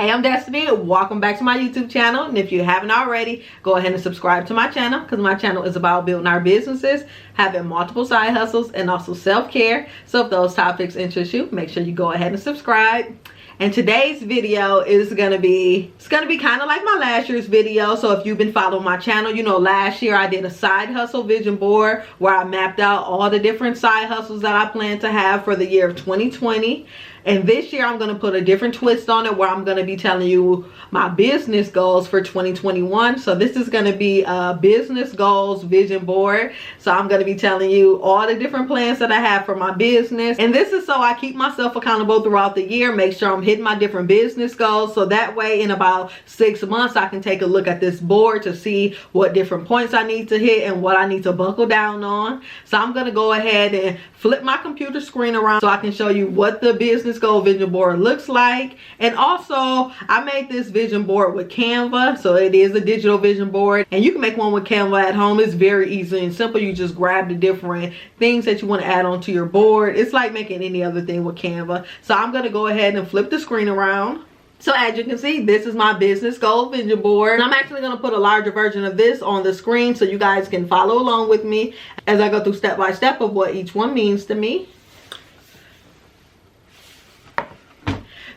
Hey, I'm Destiny. Welcome back to my YouTube channel. And if you haven't already, go ahead and subscribe to my channel, because my channel is about building our businesses, having multiple side hustles, and also self-care. So if those topics interest you, make sure you go ahead and subscribe. And today's video is gonna be kind of like my last year's video. So if you've been following my channel, you know last year I did a side hustle vision board where I mapped out all the different side hustles that I plan to have for the year of 2020. And this year I'm going to put a different twist on it, where I'm going to be telling you my business goals for 2021. So this is going to be a business goals vision board. So I'm going to be telling you all the different plans that I have for my business. And this is so I keep myself accountable throughout the year, make sure I'm hitting my different business goals. So that way in about 6 months I can take a look at this board to see what different points I need to hit and what I need to buckle down on. So I'm going to go ahead and flip my computer screen around so I can show you what the business goal vision board looks like. And also I made this vision board with Canva, so it is a digital vision board, and you can make one with Canva at home. It's very easy and simple. You just grab the different things that you want to add onto your board. It's like making any other thing with Canva. So I'm going to go ahead and flip the screen around. So as you can see, this is my business goal vision board. And I'm actually going to put a larger version of this on the screen so you guys can follow along with me as I go through step by step of what each one means to me.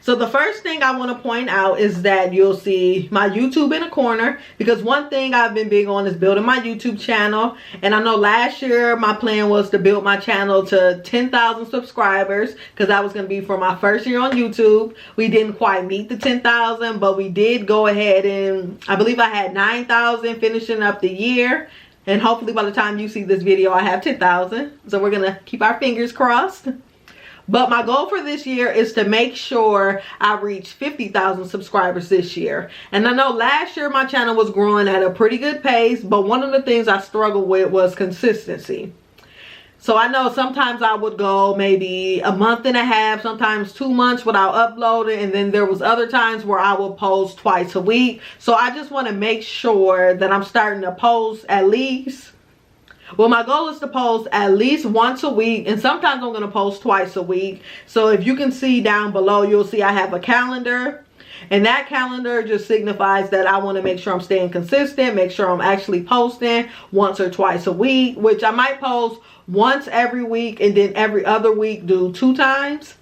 So the first thing I want to point out is that you'll see my YouTube in a corner, because one thing I've been big on is building my YouTube channel. And I know last year my plan was to build my channel to 10,000 subscribers, because that was going to be for my first year on YouTube. We didn't quite meet the 10,000, but we did go ahead and I believe I had 9,000 finishing up the year. And hopefully by the time you see this video I have 10,000. So we're going to keep our fingers crossed. But my goal for this year is to make sure I reach 50,000 subscribers this year. And I know last year my channel was growing at a pretty good pace, but one of the things I struggled with was consistency. So I know sometimes I would go maybe a month and a half, sometimes 2 months without uploading. And then there was other times where I would post twice a week. So I just want to make sure that I'm starting to post at least. Well, my goal is to post at least once a week, and sometimes I'm going to post twice a week. So if you can see down below, you'll see I have a calendar, and that calendar just signifies that I want to make sure I'm staying consistent, make sure I'm actually posting once or twice a week, which I might post once every week and then every other week do 2 times.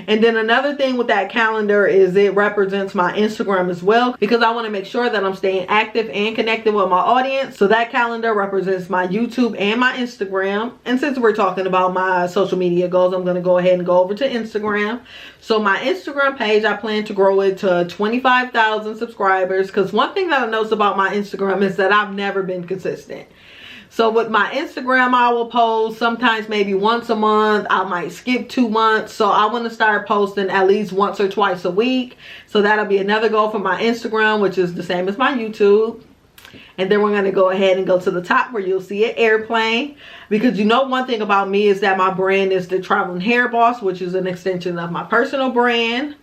And then another thing with that calendar is it represents my Instagram as well, because I want to make sure that I'm staying active and connected with my audience. So that calendar represents my YouTube and my Instagram. And since we're talking about my social media goals, I'm going to go ahead and go over to Instagram. So my Instagram page, I plan to grow it to 25,000 subscribers, because one thing that I noticed about my Instagram is that I've never been consistent. So with my Instagram, I will post sometimes maybe once a month. I might skip 2 months. So I want to start posting at least once or twice a week. So that'll be another goal for my Instagram, which is the same as my YouTube. And then we're going to go ahead and go to the top where you'll see an airplane. Because you know one thing about me is that my brand is the Traveling Hair Boss, which is an extension of my personal brand.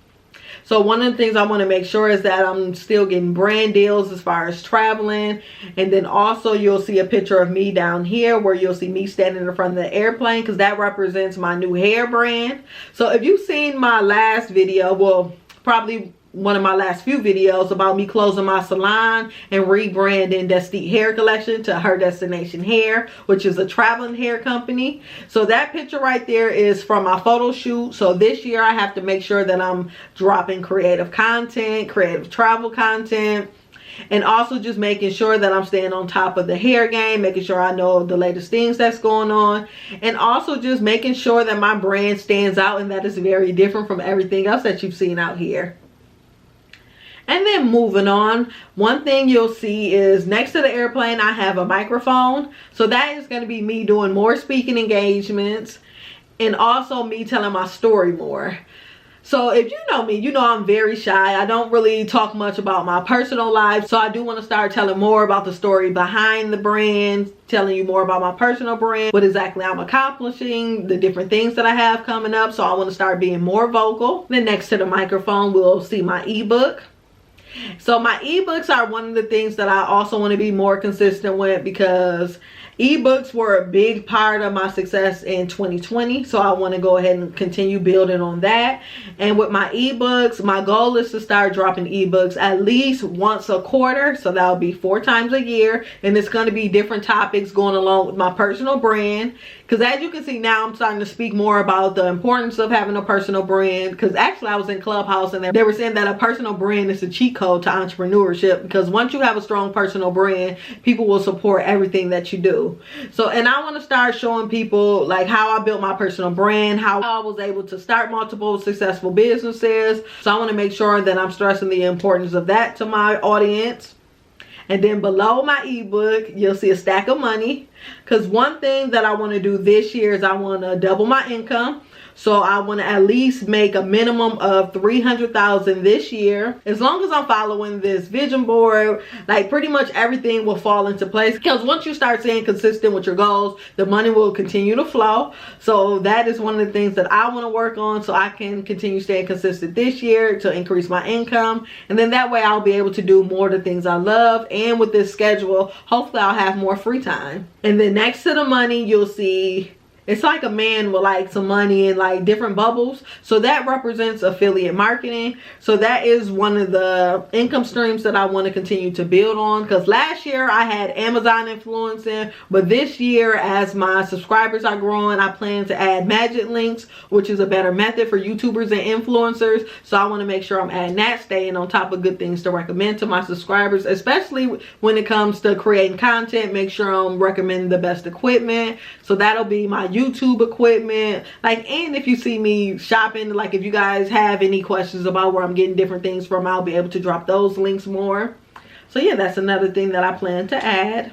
So one of the things I want to make sure is that I'm still getting brand deals as far as traveling. And then also you'll see a picture of me down here where you'll see me standing in front of the airplane, because that represents my new hair brand. So if you've seen my last video, well, probably one of my last few videos about me closing my salon and rebranding Destiny Hair Collection to Her Destination Hair, which is a traveling hair company. So that picture right there is from my photo shoot. So this year I have to make sure that I'm dropping creative content, creative travel content, and also just making sure that I'm staying on top of the hair game, making sure I know the latest things that's going on, and also just making sure that my brand stands out and that it's very different from everything else that you've seen out here. And then moving on, one thing you'll see is next to the airplane, I have a microphone. So that is going to be me doing more speaking engagements and also me telling my story more. So if you know me, you know I'm very shy. I don't really talk much about my personal life. So I do want to start telling more about the story behind the brand, telling you more about my personal brand, what exactly I'm accomplishing, the different things that I have coming up. So I want to start being more vocal. Then next to the microphone, we'll see my ebook. So my ebooks are one of the things that I also want to be more consistent with, because Ebooks were a big part of my success in 2020, so I want to go ahead and continue building on that. And with my ebooks, my goal is to start dropping ebooks at least once a quarter, so that'll be 4 times a year, and it's going to be different topics going along with my personal brand. Because as you can see now, I'm starting to speak more about the importance of having a personal brand. Because actually I was in Clubhouse and they were saying that a personal brand is a cheat code to entrepreneurship. Because once you have a strong personal brand, people will support everything that you do. So, and I want to start showing people like how I built my personal brand, how I was able to start multiple successful businesses. So I want to make sure that I'm stressing the importance of that to my audience. And then below my ebook, you'll see a stack of money. Because one thing that I want to do this year is I want to double my income. So I want to at least make a minimum of $300,000 this year. As long as I'm following this vision board, like pretty much everything will fall into place. Because once you start staying consistent with your goals, the money will continue to flow. So that is one of the things that I want to work on, so I can continue staying consistent this year to increase my income. And then that way I'll be able to do more of the things I love. And with this schedule, hopefully I'll have more free time. And then next to the money, you'll see it's like a man with like some money and like different bubbles. So that represents affiliate marketing. So that is one of the income streams that I want to continue to build on. Because last year I had Amazon influencing, but this year as my subscribers are growing, I plan to add magic links, which is a better method for YouTubers and influencers. So I want to make sure I'm adding that, staying on top of good things to recommend to my subscribers, especially when it comes to creating content. Make sure I'm recommending the best equipment. So that'll be my YouTube equipment. Like, and if you see me shopping, like if you guys have any questions about where I'm getting different things from, I'll be able to drop those links more. So yeah, that's another thing that I plan to add.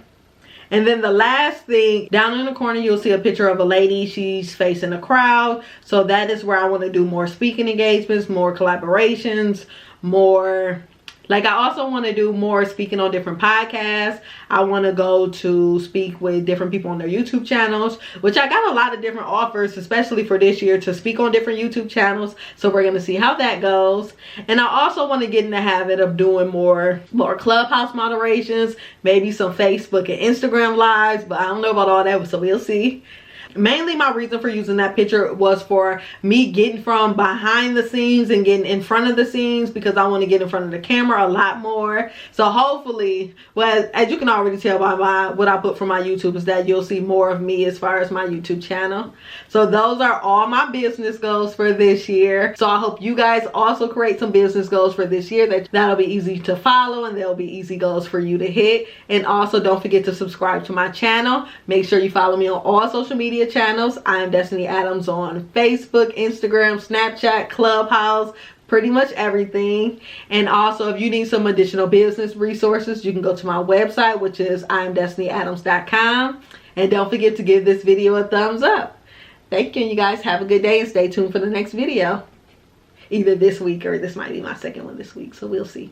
And then the last thing, down in the corner, you'll see a picture of a lady. She's facing a crowd. So that is where I want to do more speaking engagements, more collaborations, more... Like, I also want to do more speaking on different podcasts. I want to go to speak with different people on their YouTube channels, which I got a lot of different offers, especially for this year, to speak on different YouTube channels. So we're going to see how that goes. And I also want to get in the habit of doing more Clubhouse moderations, maybe some Facebook and Instagram lives, but I don't know about all that, so we'll see. Mainly my reason for using that picture was for me getting from behind the scenes and getting in front of the scenes, because I want to get in front of the camera a lot more. So hopefully, well, as you can already tell by what I put for my YouTube, is that you'll see more of me as far as my YouTube channel. So those are all my business goals for this year. So I hope you guys also create some business goals for this year that'll be easy to follow, and they'll be easy goals for you to hit. And also don't forget to subscribe to my channel. Make sure you follow me on all social media channels. I am Destiny Adams on Facebook, Instagram, Snapchat, Clubhouse, pretty much everything. And also, if you need some additional business resources, you can go to my website, which is imdestinyadams.com. And don't forget to give this video a thumbs up. Thank you, and you guys have a good day, and stay tuned for the next video. Either this week, or this might be my second one this week, so we'll see.